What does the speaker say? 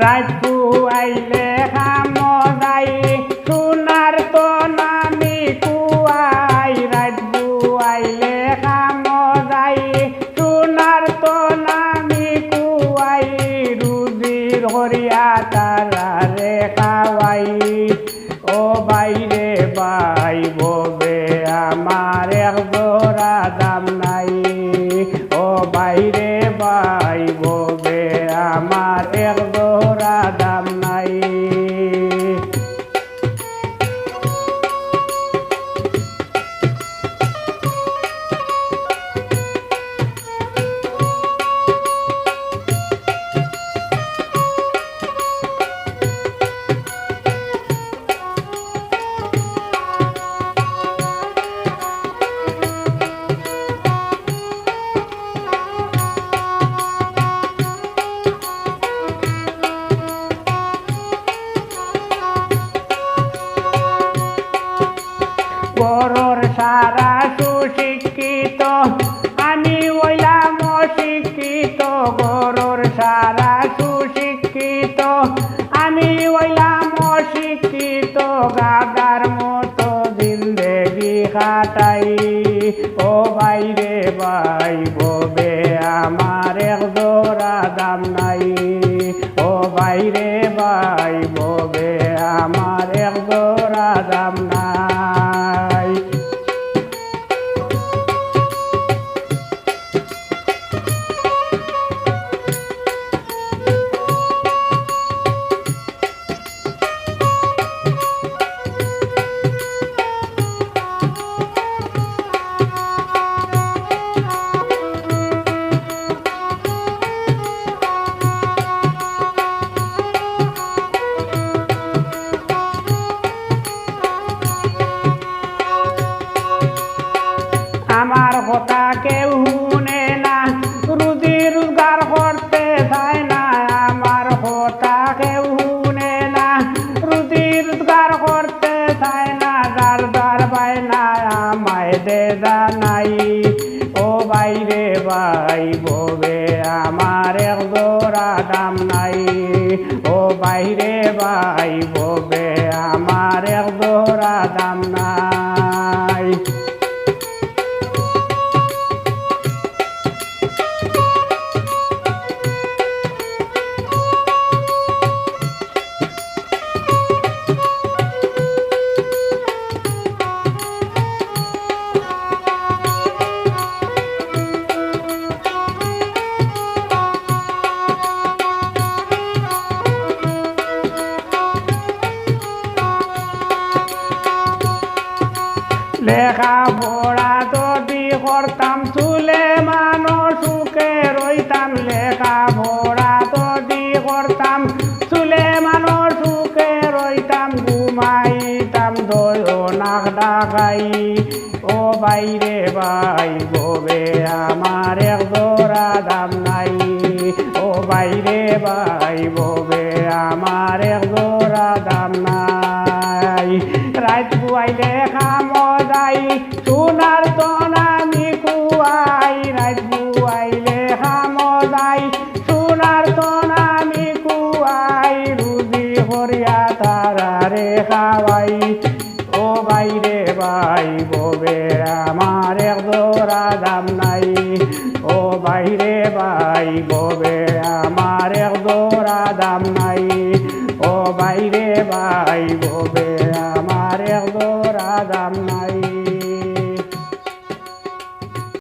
রাজপু আইলে খামো যাই সোনার তো নামি কুয়াই রাজপু আইলে খামো যাই সোনার তো নামি কুয়াই রুজির হরিয়া তারা রে খাওয়াই ও বাইরে বাই ববে আমার এক জোড়া দাম নাই ও বাইরে বাই ববে আমার এক জোড়া দাম নাই গরুর সারা সুশিক্ষিত আমি ওইলাম অশিক্ষিত গরুর সারা সুশিক্ষিত আমি ওইলাম অশিক্ষিত গাদার মতো জিন্দেগি কাটাই ও বাইরে বাই ববে আমার এক জোড়া দাম নাই ও বাইরে বাই ববে আমার এক জোড়া দাম নাই আমার কথা কেউ শুনে না রুজি রোজগার করতে চায় না আমার কথা কেউ শুনে না রুজি রোজগার করতে চায় না যার যার বাই না আমায় দে নাই ও বাইরে বাই ববে আমার এক জোড়া দাম নাই ও বাইরে বাই ববে আমার এক জোড়া দাম নাই লেখা পড়া যদি করতাম চুলে মানুষ সুখে রইতাম লেখা পড়া যদি করতাম চুলে মানুষ সুখে রইতাম ঘুমাইতাম দয় নাক ডাকাই ও বাইরে বাই ববে আমার এক জোড়া দাম নাই ও বাইরে বাই ববে আমার এক জোড়া দাম নাই রাত বুয়াইলে খামো যাই সোনার তো নামি কুয়াই রাত বুয়াইলে খামো যাই সোনার তো নামি কুয়াই রুজি হরিয়া তারা রে খাওয়াই ও বাইরে বাই ববে আমার এক জোড়া দাম নাই ও বাইরে বাই ববে আমার এক জোড়া দাম নাই ও বাইরে বাই ববে